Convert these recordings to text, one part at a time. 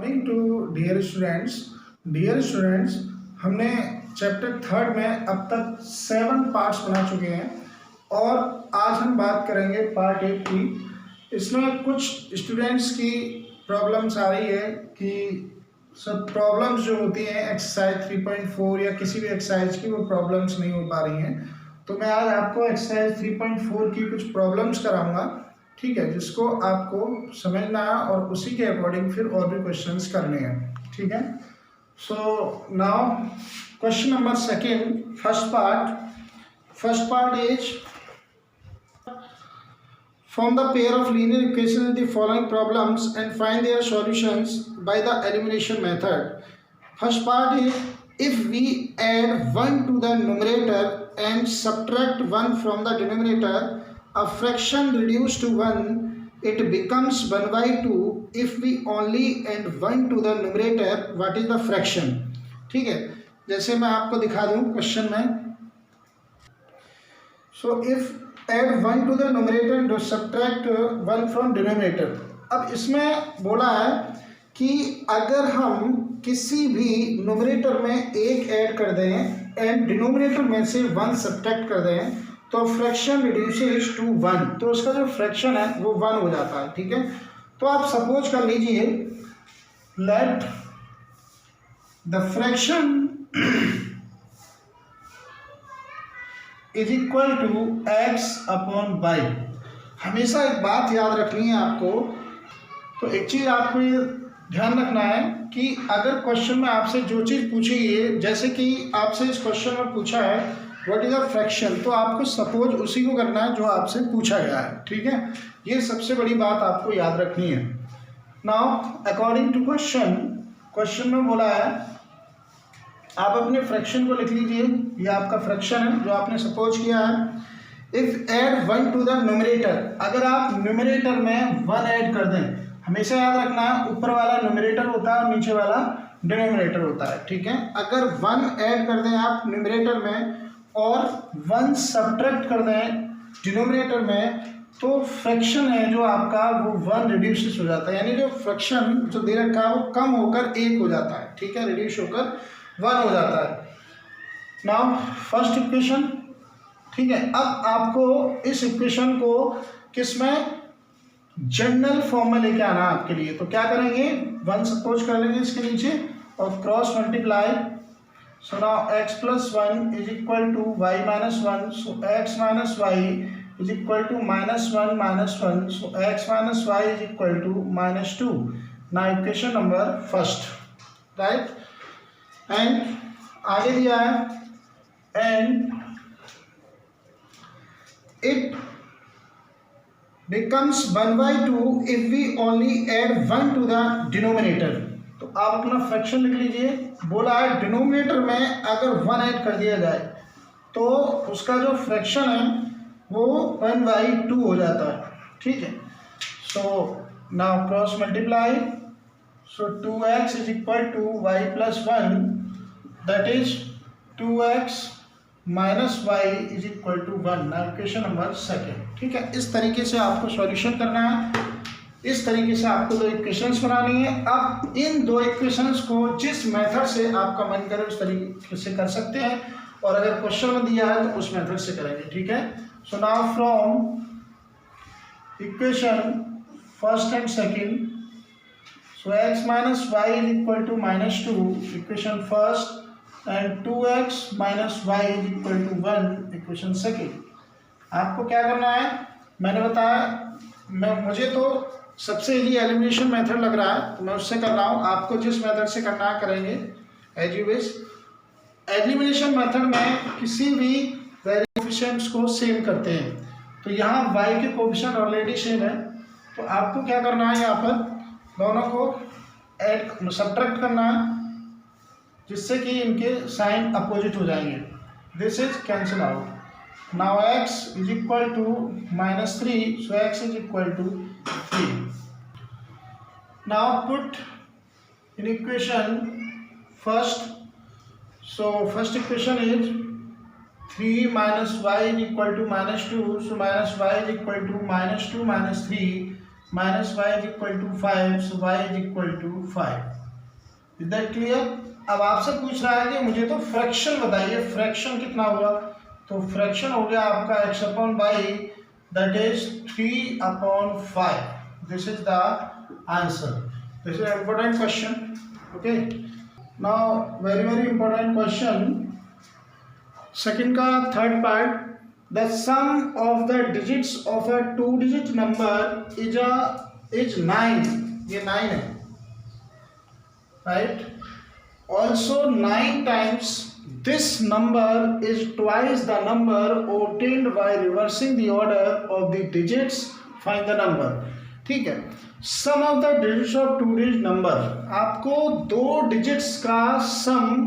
Morning to dear students, हमने chapter 3 में अब तक 7 पार्ट्स बना चुके हैं और आज हम बात करेंगे पार्ट 8 की। इसमें कुछ स्टूडेंट्स की प्रॉब्लम्स आ रही है कि सब प्रॉब्लम्स जो होती हैं एक्सरसाइज 3.4 या किसी भी एक्सरसाइज की वो प्रॉब्लम्स नहीं हो पा रही हैं, तो मैं आज आपको एक्सरसाइज 3.4 की कुछ प्रॉब्लम्स कराऊंगा, ठीक है, जिसको आपको समझना है और उसी के अकॉर्डिंग फिर और भी क्वेश्चंस करने हैं, ठीक है। So now question number second, first part is form the pair of linear equations in the following problems and find their solutions by the elimination method. First part is, if we add 1 to the numerator and subtract 1 from the denominator, a fraction reduced to 1, it becomes 1 by 2. If we only add 1 to the numerator, what is the fraction? ठीक है, जैसे मैं आपको दिखा दूं question में। So if add 1 to the numerator and subtract 1 from denominator। अब इसमें बोला है कि अगर हम किसी भी न्यूमरेटर में एक ऐड कर दें एंड डिनोमिनेटर में से 1 सब्ट्रैक्ट कर दें तो फ्रैक्शन रिड्यूसेस टू 1, तो उसका जो फ्रैक्शन है वो 1 हो जाता है, ठीक है। तो आप सपोज कर लीजिए, let the fraction is equal to x upon y. हमेशा एक बात याद रखनी है आपको, तो एक चीज़ आपको ये ध्यान रखना है कि अगर क्वेश्चन में आपसे जो चीज़ पूछी है, जैसे कि आपसे इस क्वेश्चन में पूछा है व्हाट इज अ फ्रैक्शन, तो आपको सपोज उसी को करना है जो आपसे पूछा गया है, ठीक है। ये सबसे बड़ी बात आपको याद रखनी है। नाउ अकॉर्डिंग टू क्वेश्चन में बोला है आप अपने फ्रैक्शन को लिख लीजिए, ये आपका फ्रैक्शन है जो आपने सपोज किया है। If add 1 to the numerator, अगर आप न्यूमरेटर में 1 ऐड कर दें, हमेशा याद रखना है ऊपर वाला न्यूमरेटर होता है और नीचे वाला डिनोमिनेटर होता है, ठीक है। अगर 1 ऐड कर दें आप न्यूमरेटर में और 1 सब्ट्रैक्ट कर दें डिनोमिनेटर में, तो फ्रैक्शन है जो आपका वो 1 रिड्यूस हो जाता है, यानी जो फ्रैक्शन जो दे रखा है वो कम होकर 1 हो जाता है, ठीक है, रिड्यूस होकर 1 हो जाता है। नाउ फर्स्ट इक्वेशन, ठीक है। अब आपको इस इक्वेशन को किस में जनरल फॉर्म में लेके आना है आपके लिए, तो क्या करेंगे, 1 सपोज कर लेंगे इसके नीचे और cross multiply. So now x plus 1 is equal to y minus 1, so x minus y is equal to minus 1 minus 1, so x minus y is equal to minus 2। Now equation number first, right. And आगे दिया है and it becomes 1 by 2 if we only add 1 to the denominator. तो आप अपना fraction लिख लीजिए। बोला है डिनोमिनेटर में अगर 1 ऐड कर दिया जाए तो उसका जो फ्रैक्शन है वो 1 by 2 हो जाता है, ठीक है। So now cross multiply, so 2x is equal to y plus 1, that is 2x minus y is equal to 1। ना इक्वेशन नंबर सेकेंड, ठीक है। इस तरीके से आपको सॉल्यूशन करना है, इस तरीके से आपको 2 इक्वेशंस बनानी है। अब इन 2 इक्वेशंस को जिस मेथड से आपका मन करे उस तरीके से कर सकते हैं, और अगर क्वेश्चन में दिया है तो उस मेथड से करेंगे, ठीक है। So now from equation first and second, so x minus y is equal to minus 2, equation first, and 2x minus y is equal to 1, equation second। आपको क्या करना है, मैंने बताया मुझे तो सबसे इजी एलिमिनेशन मेथड लग रहा है तो मैं उससे कर रहा हूँ, आपको जिस मेथड से करना है करेंगे as you wish. Elimination method में किसी भी कोएफिशिएंट्स को सेम करते हैं, तो यहाँ y के कोएफिशिएंट ऑलरेडी सेम है, तो आपको क्या करना है, यहाँ पर दोनों को ऐड सब्ट्रैक्ट करना है जिससे कि इनके साइन अपोजिट हो जाएंगे। This is cancel out. Now x is equal to minus 3, so x is equal to 3। Now put in equation first, so first equation is 3 minus y is equal to minus 2, so minus y is equal to minus 2 minus 3, minus y is equal to 5, so y is equal to 5. Is that clear? अब आपसे पूछ रहा है कि मुझे तो fraction बताइए, fraction कितना हुआ? तो फ्रैक्शन हो गया आपका x upon y, that is 3 upon 5. This is the answer. This is important question. Okay, now very important question. Second का third part. The sum of the digits of a 2-digit number is 9. ये 9 है, right? Also 9 times this number is twice the number obtained by reversing the order of the digits. Find the number. ठीक है. Sum of the digits of 2-digit number. आपको 2 digits का sum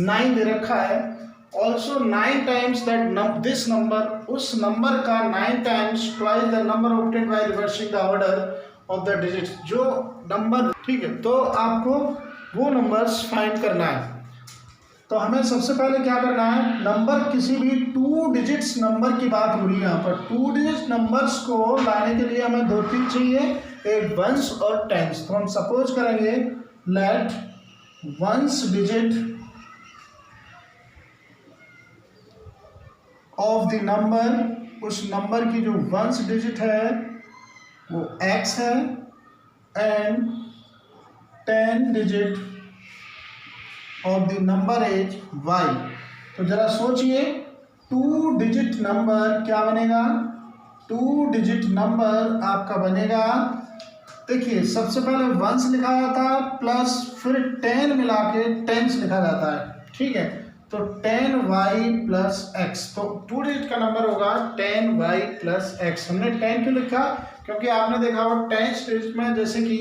9 दे रखा है. Also 9 times that this number, उस number का 9 times twice the number obtained by reversing the order of the digits. जो number, ठीक है, तो आपको वो नंबर्स फाइंड करना है. तो हमें सबसे पहले क्या करना है, नंबर किसी भी 2 डिजिट्स नंबर की बात हो रही है यहाँ पर. 2 डिजिट नंबर्स को लाने के लिए हमें 2 चीज चाहिए, एक वंस और टेंस. तो हम सपोज करेंगे let ones digit of the number, उस नंबर की जो वंस डिजिट है वो x है, and 10 digit of the number is y. तो जरा सोचिए, 2 डिजिट नंबर क्या बनेगा? 2 डिजिट नंबर आपका बनेगा, देखिए सबसे पहले वंस लिखा जाता है प्लस फिर 10 मिला के टेंस लिखा जाता है. ठीक है, तो 10y प्लस एक्स. तो 2 डिजिट का नंबर होगा 10y प्लस एक्स. हमने 10 क्यों लिखा? क्योंकि आपने देखा होगा 10 डिजिट में जैसे कि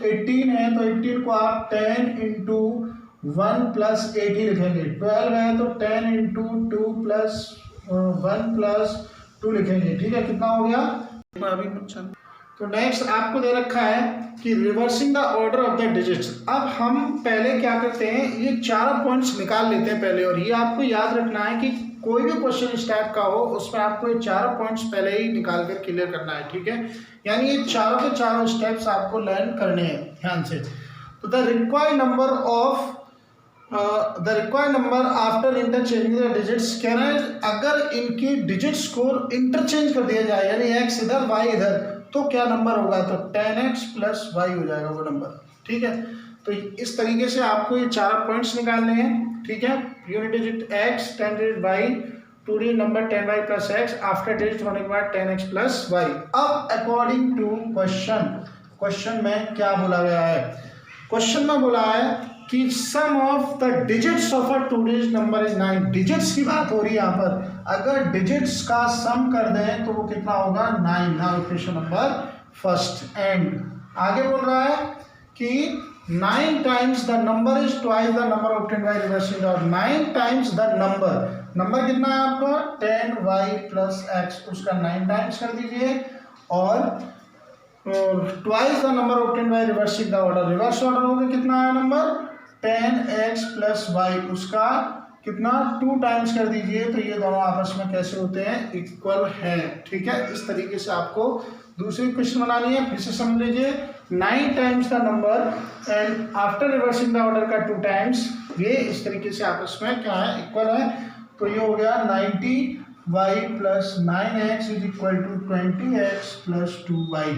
18 है तो 18 को आप 10 इंटू 1 प्लस 80 लिखेंगे. 12 है तो 10 इंटू 2 प्लस 1 प्लस 2 लिखेंगे. ठीक है, कितना हो गया अभी? तो नेक्स्ट आपको दे रखा है कि reversing the order of the digits. अब हम पहले क्या करते हैं, ये 4 पॉइंट्स निकाल लेते हैं पहले. और ये आपको याद रखना है कि कोई भी क्वेश्चन इस टाइप का हो उसमें आपको ये 4 पॉइंट्स पहले ही निकाल कर क्लियर करना है. ठीक है, यानी ये चारों के चारों स्टेप्स आपको लर्न करने हैं ध्यान से. तो the required number after interchanging the digits, कह रहे हैं अगर इनकी डिजिट्स को इंटरचेंज कर दिया जाए, यानी x इधर y इधर, तो क्या नंबर होगा? तो 10x प्लस y हो जाएगा वो नंबर. ठीक है, तो इस तरीके से आपको ये 4 पॉइंट्स निकालने हैं. ठीक है, unit digit x, 10 digit y, 2 digit number 10y plus x, after digit होने के बाद 10x प्लस y. अब अकॉर्डिंग टू क्वेश्चन में क्या बोला गया है? क्वेश्चन में बोला है कि sum of the digits of a 2 digit number is 9. Digits की बात हो रही है यहाँ पर. अगर डिजिट्स का सम कर दें तो वो कितना होगा? 9. Now equation number first. And आगे बोल रहा है कि 9 times the number is twice the number obtained by reversing the order. 9 times the number कितना है आपका? 10y प्लस एक्स, उसका 9 टाइम्स कर दीजिए. और twice the number obtained by reversing the order. Reverse order होगा कितना है नंबर? 10x प्लस वाई, उसका कितना? 2 टाइम्स कर दीजिए. तो ये दोनों आपस में कैसे होते हैं? इक्वल है. ठीक है, इस तरीके से आपको दूसरी क्वेश्चन बनानी है. फिर से समझ लीजिए, 9 times the number and after reversing the order का 2 टाइम्स, ये इस तरीके से आपस में क्या है? इक्वल है. तो ये हो गया 90y plus 9x is equal to 20x plus 2y.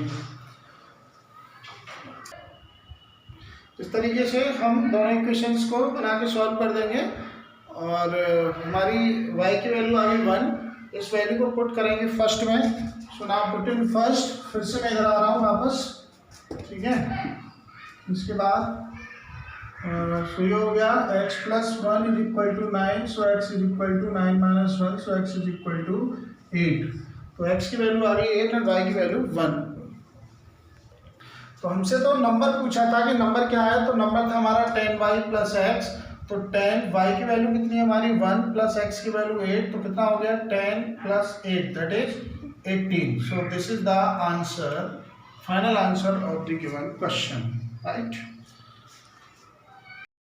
इस तरीके से हम दोनों इक्वेशंस को बना के सॉल्व कर देंगे. और हमारी y की वैल्यू आ गई 1. इस वैल्यू को पुट करेंगे फर्स्ट में. So now put in first. फिर से मैं इधर आ रहा हूँ वापस. ठीक है, इसके बाद सो ये हो गया x plus 1 is equal to 9. So x is equal to 9 minus 1. So x is equal to 8. तो x की वैल्यू आ गई 8 और y की वैल्यू 1. तो हमसे तो नंबर पूछा था कि नंबर क्या है. तो नंबर था हमारा 10y प्लस एक्स. तो 10y की वैल्यू कितनी है हमारी? 1 प्लस x की वैल्यू 8. तो कितना हो गया? 10 plus 8 that is 18. So this is the answer, final answer of the given question, right.